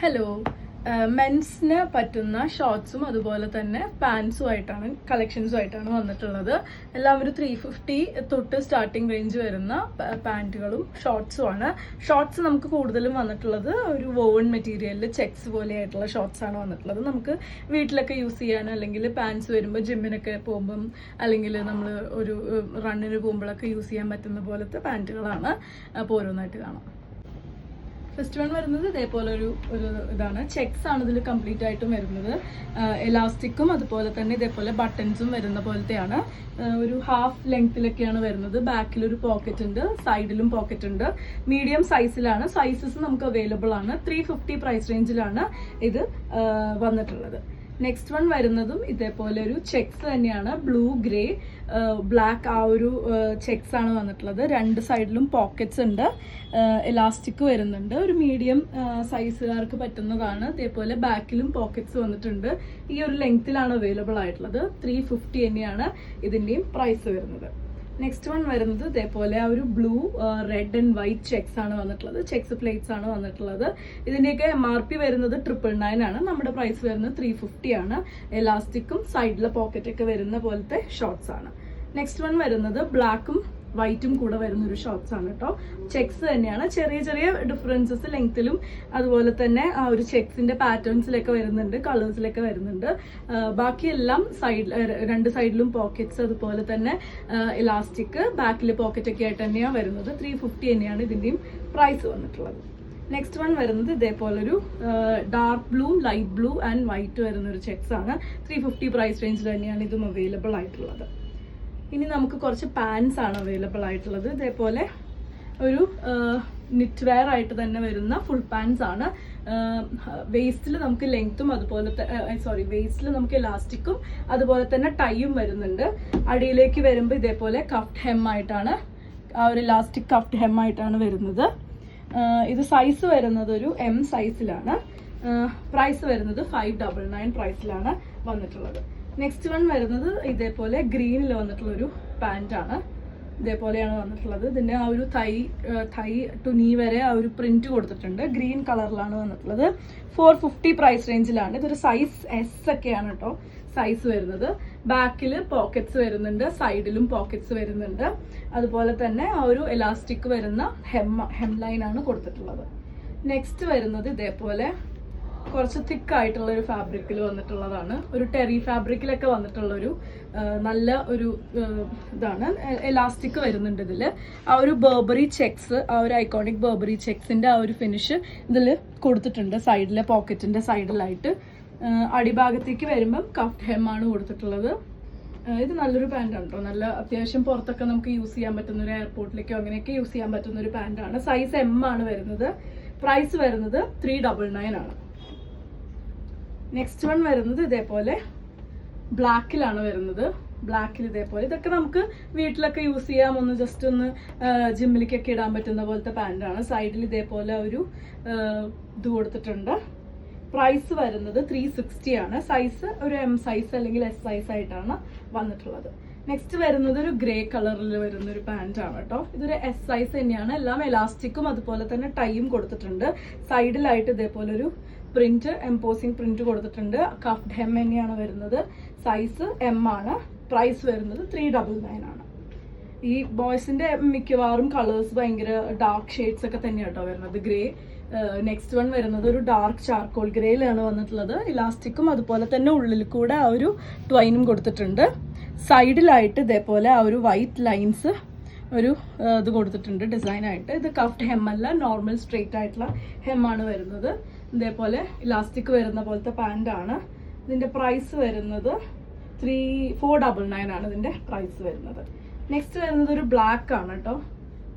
Hello. മെൻസിന് പറ്റുന്ന ഷോർട്സും അതുപോലെ തന്നെ പാൻസുമായിട്ടാണ് കളക്ഷൻസുമായിട്ടാണ് വന്നിട്ടുള്ളത്. എല്ലാം ഒരു 350 തൊട്ട് സ്റ്റാർട്ടിംഗ് റേഞ്ച് വരുന്ന പാൻറ്റുകളും ഷോർട്സും ആണ്. ഷോർട്സ് നമുക്ക് കൂടുതലും വന്നിട്ടുള്ളത് ഒരു വോവൺ മെറ്റീരിയലിൽ ചെക്സ് പോലെയായിട്ടുള്ള ഷോർട്സ് ആണ് വന്നിട്ടുള്ളത്. നമുക്ക് വീട്ടിലൊക്കെ യൂസ് ചെയ്യാൻ, അല്ലെങ്കിൽ പാൻസ് വരുമ്പോൾ ജിമ്മിനൊക്കെ പോകുമ്പം അല്ലെങ്കിൽ നമ്മൾ ഒരു റണ്ണിന് പോകുമ്പോഴൊക്കെ യൂസ് ചെയ്യാൻ പറ്റുന്ന പോലത്തെ പാൻറ്റുകളാണ്. അപ്പോൾ ഓരോന്നായിട്ട് കാണാം. ഫസ്റ്റ് വൺ വരുന്നത് ഇതേപോലെ ഒരു ഇതാണ്. ചെക്സ് ആണ് ഇതിൽ കംപ്ലീറ്റ് ആയിട്ടും വരുന്നത്. എലാസ്റ്റിക്കും അതുപോലെ തന്നെ ഇതേപോലെ ബട്ടൺസും വരുന്ന പോലത്തെയാണ്. ഒരു ഹാഫ് ലെങ്ത്തിലൊക്കെയാണ് വരുന്നത്. ബാക്കിലൊരു പോക്കറ്റ് ഉണ്ട്, സൈഡിലും പോക്കറ്റ് ഉണ്ട്. മീഡിയം സൈസിലാണ്. സൈസസ് നമുക്ക് അവൈലബിൾ ആണ്. 350 പ്രൈസ് റേഞ്ചിലാണ് ഇത് വന്നിട്ടുള്ളത്. നെക്സ്റ്റ് വൺ വരുന്നതും ഇതേപോലെ ഒരു ചെക്സ് തന്നെയാണ്. ബ്ലൂ, ഗ്രേ, ബ്ലാക്ക് ആ ഒരു ചെക്സ് ആണ് വന്നിട്ടുള്ളത്. രണ്ട് സൈഡിലും പോക്കറ്റ്സ് ഉണ്ട്. എലാസ്റ്റിക് വരുന്നുണ്ട്. ഒരു മീഡിയം സൈസുകാർക്ക് പറ്റുന്നതാണ്. ഇതേപോലെ ബാക്കിലും പോക്കറ്റ്സ് വന്നിട്ടുണ്ട്. ഈ ഒരു ലെങ്ത്തിലാണ് അവൈലബിൾ ആയിട്ടുള്ളത്. 350 തന്നെയാണ് ഇതിൻ്റെയും പ്രൈസ് വരുന്നത്. നെക്സ്റ്റ് വൺ വരുന്നത് ഇതേപോലെ ആ ഒരു blue, red and white checks ആണ് വന്നിട്ടുള്ളത്. ചെക്സ് പ്ലേറ്റ്സ് ആണ് വന്നിട്ടുള്ളത്. ഇതിൻ്റെയൊക്കെ MRP വരുന്നത് 999 ആണ്. നമ്മുടെ പ്രൈസ് വരുന്നത് 350 ആണ്. എലാസ്റ്റിക്കും സൈഡിലെ പോക്കറ്റൊക്കെ വരുന്ന പോലത്തെ ഷോർട്സ് ആണ്. നെക്സ്റ്റ് വൺ വരുന്നത് ബ്ലാക്കും വൈറ്റും കൂടെ വരുന്ന ഒരു ഷോർട്സ് ആണ് കേട്ടോ. ചെക്സ് തന്നെയാണ്. ചെറിയ ചെറിയ ഡിഫറൻസസ് ലെങ്ത്തിലും അതുപോലെ തന്നെ ആ ഒരു ചെക്സിന്റെ പാറ്റേൺസിലൊക്കെ വരുന്നുണ്ട്, കളേഴ്സിലൊക്കെ വരുന്നുണ്ട്. ബാക്കിയെല്ലാം രണ്ട് സൈഡിലും പോക്കറ്റ്സ്, അതുപോലെ തന്നെ ഇലാസ്റ്റിക്, ബാക്കിൽ പോക്കറ്റ് ഒക്കെ ആയിട്ട് തന്നെയാണ് വരുന്നത്. 350 തന്നെയാണ് ഇതിന്റെയും പ്രൈസ് വന്നിട്ടുള്ളത്. നെക്സ്റ്റ് വൺ വരുന്നത് ഇതേപോലൊരു dark blue, light blue and white വരുന്ന ഒരു ചെക്സ് ആണ്. 350 പ്രൈസ് റേഞ്ചിൽ തന്നെയാണ് ഇതും അവൈലബിൾ ആയിട്ടുള്ളത്. ഇനി നമുക്ക് കുറച്ച് പാൻസ് ആണ് അവൈലബിൾ ആയിട്ടുള്ളത്. ഇതേപോലെ ഒരു നിറ്റ് വെയർ ആയിട്ട് തന്നെ വരുന്ന ഫുൾ പാൻസ് ആണ്. വേസ്റ്റിൽ നമുക്ക് ലെങ്ത്തും അതുപോലെ വേസ്റ്റിൽ നമുക്ക് ഇലാസ്റ്റിക്കും അതുപോലെ തന്നെ ടൈയും വരുന്നുണ്ട്. അടിയിലേക്ക് വരുമ്പോൾ ഇതേപോലെ കഫ്ഡ് ഹെം ആയിട്ടാണ്, ആ ഒരു ഇലാസ്റ്റിക് കഫ്ഡ് ഹെം ആയിട്ടാണ് വരുന്നത്. ഇത് സൈസ് വരുന്നത് ഒരു M സൈസിലാണ്. പ്രൈസ് വരുന്നത് 599 പ്രൈസിലാണ് വന്നിട്ടുള്ളത്. നെക്സ്റ്റ് വൺ വരുന്നത് ഇതേപോലെ ഗ്രീനിൽ വന്നിട്ടുള്ളൊരു പാൻറ്റാണ്. ഇതേപോലെയാണ് വന്നിട്ടുള്ളത്. ഇതിൻ്റെ ആ ഒരു തൈ ടു നീ വരെ ആ ഒരു പ്രിന്റ് കൊടുത്തിട്ടുണ്ട്. ഗ്രീൻ കളറിലാണ് വന്നിട്ടുള്ളത്. 450 പ്രൈസ് റേഞ്ചിലാണ്. ഇതൊരു സൈസ് S ഒക്കെയാണ് കേട്ടോ സൈസ് വരുന്നത്. ബാക്കിൽ പോക്കറ്റ്സ് വരുന്നുണ്ട്, സൈഡിലും പോക്കറ്റ്സ് വരുന്നുണ്ട്. അതുപോലെ തന്നെ ആ ഒരു എലാസ്റ്റിക് വരുന്ന ഹെം ലൈൻ ആണ് കൊടുത്തിട്ടുള്ളത്. നെക്സ്റ്റ് വരുന്നത് ഇതേപോലെ കുറച്ച് തിക്കായിട്ടുള്ള ഒരു ഫാബ്രിക്കിൽ വന്നിട്ടുള്ളതാണ്. ഒരു ടെറി ഫാബ്രിക്കിലൊക്കെ വന്നിട്ടുള്ളൊരു നല്ല ഒരു ഇതാണ്. എലാസ്റ്റിക് വരുന്നുണ്ട് ഇതിൽ. ആ ഒരു ബർബറി ചെക്സ്, ആ ഒരു ഐക്കോണിക് ബർബറി ചെക്സിന്റെ ആ ഒരു ഫിനിഷ് ഇതിൽ കൊടുത്തിട്ടുണ്ട്. സൈഡിലെ പോക്കറ്റിന്റെ സൈഡിലായിട്ട്. അടിഭാഗത്തേക്ക് വരുമ്പം കഫ്ഡ് ഹെം ആണ് കൊടുത്തിട്ടുള്ളത്. ഇത് നല്ലൊരു പാൻറ്റാണ് കേട്ടോ. നല്ല അത്യാവശ്യം പുറത്തൊക്കെ നമുക്ക് യൂസ് ചെയ്യാൻ പറ്റുന്ന ഒരു എയർപോർട്ടിലേക്കോ അങ്ങനെയൊക്കെ യൂസ് ചെയ്യാൻ പറ്റുന്ന ഒരു പാൻറ്റാണ്. സൈസ് M ആണ് വരുന്നത്. പ്രൈസ് വരുന്നത് 399 ആണ്. നെക്സ്റ്റ് വൺ വരുന്നത് ഇതേപോലെ ബ്ലാക്കിലാണ് വരുന്നത്. ബ്ലാക്കിൽ ഇതേപോലെ ഇതൊക്കെ നമുക്ക് വീട്ടിലൊക്കെ യൂസ് ചെയ്യാം. ഒന്ന് ജസ്റ്റ് ഒന്ന് ജിമ്മിലേക്കൊക്കെ ഇടാൻ പറ്റുന്ന പോലത്തെ പാൻറ്റാണ്. സൈഡിൽ ഇതേപോലെ ഒരു ഇത് കൊടുത്തിട്ടുണ്ട്. പ്രൈസ് വരുന്നത് 360 ആണ്. സൈസ് ഒരു M സൈസ് അല്ലെങ്കിൽ S സൈസ് ആയിട്ടാണ് വന്നിട്ടുള്ളത്. നെക്സ്റ്റ് വരുന്നത് ഒരു ഗ്രേ കളറിൽ വരുന്ന ഒരു പാൻറ് ആണ് കേട്ടോ. ഇതൊരു S സൈസ് തന്നെയാണ്. എല്ലാം എലാസ്റ്റിക്കും അതുപോലെ തന്നെ ടൈയും കൊടുത്തിട്ടുണ്ട്. സൈഡിലായിട്ട് ഇതേപോലെ ഒരു പ്രിന്റ്, എംപോസിംഗ് പ്രിന്റ് കൊടുത്തിട്ടുണ്ട്. കഫ്ഡ് ഹെം തന്നെയാണ് വരുന്നത്. സൈസ് M ആണ്. പ്രൈസ് വരുന്നത് 399 ആണ്. ഈ ബോയ്സിന്റെ മിക്കവാറും കളേഴ്സ് ഭയങ്കര ഡാർക്ക് ഷെയ്ഡ്സ് ഒക്കെ തന്നെയാണ് കേട്ടോ വരുന്നത്. ഗ്രേ. നെക്സ്റ്റ് വൺ വരുന്നത് ഒരു ഡാർക്ക് ചാർക്കോൾ ഗ്രേയിലാണ് വന്നിട്ടുള്ളത്. ഇലാസ്റ്റിക്കും അതുപോലെ തന്നെ ഉള്ളിൽ കൂടെ ആ ഒരു ട്വൈനും കൊടുത്തിട്ടുണ്ട്. സൈഡിലായിട്ട് ഇതേപോലെ ആ ഒരു വൈറ്റ് ലൈൻസ് ഒരു ഇത് കൊടുത്തിട്ടുണ്ട് ഡിസൈനായിട്ട്. ഇത് കഫ്ഡ് ഹെം അല്ല, നോർമൽ സ്ട്രെയിറ്റ് ആയിട്ടുള്ള ഹെം ആണ് വരുന്നത്. ഇതേപോലെ ഇലാസ്റ്റിക് വരുന്ന പോലത്തെ പാൻറ്റാണ്. ഇതിൻ്റെ പ്രൈസ് വരുന്നത് 499 ആണ് ഇതിൻ്റെ പ്രൈസ് വരുന്നത്. നെക്സ്റ്റ് വരുന്നത് ഒരു ബ്ലാക്ക് ആണ് കേട്ടോ.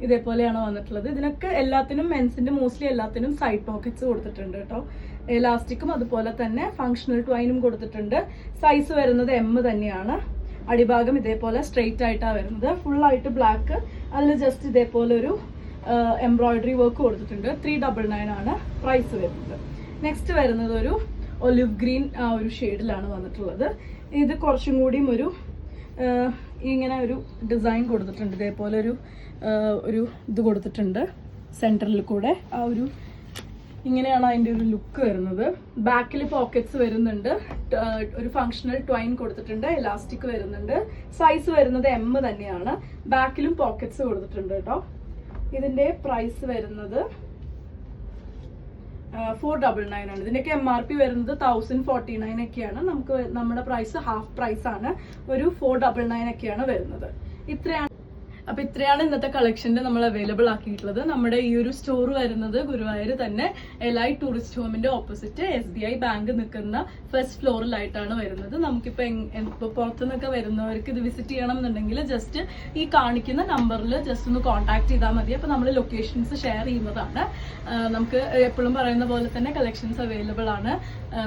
ഇതേപോലെയാണ് വന്നിട്ടുള്ളത്. ഇതിനൊക്കെ എല്ലാത്തിനും മെൻസിന്റെ മോസ്റ്റ്ലി എല്ലാത്തിനും സൈഡ് പോക്കറ്റ്സ് കൊടുത്തിട്ടുണ്ട് കേട്ടോ. എലാസ്റ്റിക്കും അതുപോലെ തന്നെ ഫങ്ഷണൽ ട്വൈനും കൊടുത്തിട്ടുണ്ട്. സൈസ് വരുന്നത് M തന്നെയാണ്. അടിഭാഗം ഇതേപോലെ സ്ട്രെയിറ്റ് ആയിട്ടാണ് വരുന്നത്. ഫുള്ളായിട്ട് ബ്ലാക്ക്, അതിൽ ജസ്റ്റ് ഇതേപോലെ ഒരു എംബ്രോയിഡറി വർക്ക് കൊടുത്തിട്ടുണ്ട്. 399 ആണ് പ്രൈസ് വരുന്നത്. നെക്സ്റ്റ് വരുന്നത് ഒരു ഒലിവ് ഗ്രീൻ ആ ഒരു ഷെയ്ഡിലാണ് വന്നിട്ടുള്ളത്. ഇത് കുറച്ചും കൂടിയും ഒരു ഇങ്ങനെ ഒരു ഡിസൈൻ കൊടുത്തിട്ടുണ്ട്. ഇതേപോലെ ഒരു ഇത് കൊടുത്തിട്ടുണ്ട് സെൻറ്ററിൽ കൂടെ. ആ ഒരു ഇങ്ങനെയാണ് അതിൻ്റെ ഒരു ലുക്ക് വരുന്നത്. ബാക്കിൽ പോക്കറ്റ്സ് വരുന്നുണ്ട്, ഒരു ഫങ്ഷണൽ ട്വൈൻ കൊടുത്തിട്ടുണ്ട്, എലാസ്റ്റിക് വരുന്നുണ്ട്. സൈസ് വരുന്നത് M തന്നെയാണ്. ബാക്കിലും പോക്കറ്റ്സ് കൊടുത്തിട്ടുണ്ട് കേട്ടോ. ഇതിന്റെ പ്രൈസ് വരുന്നത് 499 ആണ്. ഇതിന്റെയൊക്കെ MRP വരുന്നത് 1049 ഒക്കെയാണ്. നമുക്ക് നമ്മുടെ പ്രൈസ് ഹാഫ് പ്രൈസ് ആണ്, ഒരു 499 ഒക്കെയാണ് വരുന്നത്. ഇത്രയാണ് ഇന്നത്തെ കളക്ഷന്റെ നമ്മൾ അവൈലബിൾ ആക്കിയിട്ടുള്ളത്. നമ്മുടെ ഈ ഒരു സ്റ്റോർ വരുന്നത് ഗുരുവായൂർ തന്നെ എലൈറ്റ് ടൂറിസ്റ്റ് ഹോമിന്റെ ഓപ്പോസിറ്റ് SBI ബാങ്ക് നിൽക്കുന്ന ഫസ്റ്റ് ഫ്ലോറിലായിട്ടാണ് വരുന്നത്. നമുക്കിപ്പോ പുറത്തുനിന്നൊക്കെ വരുന്നവർക്ക് ഇത് വിസിറ്റ് ചെയ്യണം എന്നുണ്ടെങ്കിൽ ജസ്റ്റ് ഈ കാണിക്കുന്ന നമ്പറിൽ ജസ്റ്റ് ഒന്ന് കോൺടാക്ട് ചെയ്താൽ മതി. അപ്പൊ നമ്മൾ ലൊക്കേഷൻസ് ഷെയർ ചെയ്യുന്നതാണ്. നമുക്ക് എപ്പോഴും പറയുന്ന പോലെ തന്നെ കളക്ഷൻസ് അവൈലബിൾ ആണ്.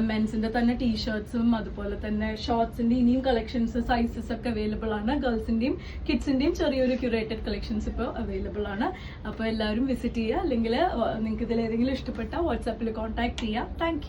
മെൻസിന്റെ തന്നെ ടീഷർട്ട്സും അതുപോലെ തന്നെ ഷോർട്സിന്റെ ഇനിയും കളക്ഷൻസ് സൈസസ് ഒക്കെ അവൈലബിൾ ആണ്. ഗേൾസിന്റെയും കിഡ്സിന്റെയും ചെറിയൊരു ക്യൂറേറ്റഡ് കളക്ഷൻസ് ഇപ്പോൾ അവൈലബിൾ ആണ്. അപ്പോൾ എല്ലാവരും വിസിറ്റ് ചെയ്യുക. അല്ലെങ്കിൽ നിങ്ങൾക്ക് ഇതിൽ ഏതെങ്കിലും ഇഷ്ടപ്പെട്ട വാട്സാപ്പിൽ കോൺടാക്ട് ചെയ്യുക. താങ്ക്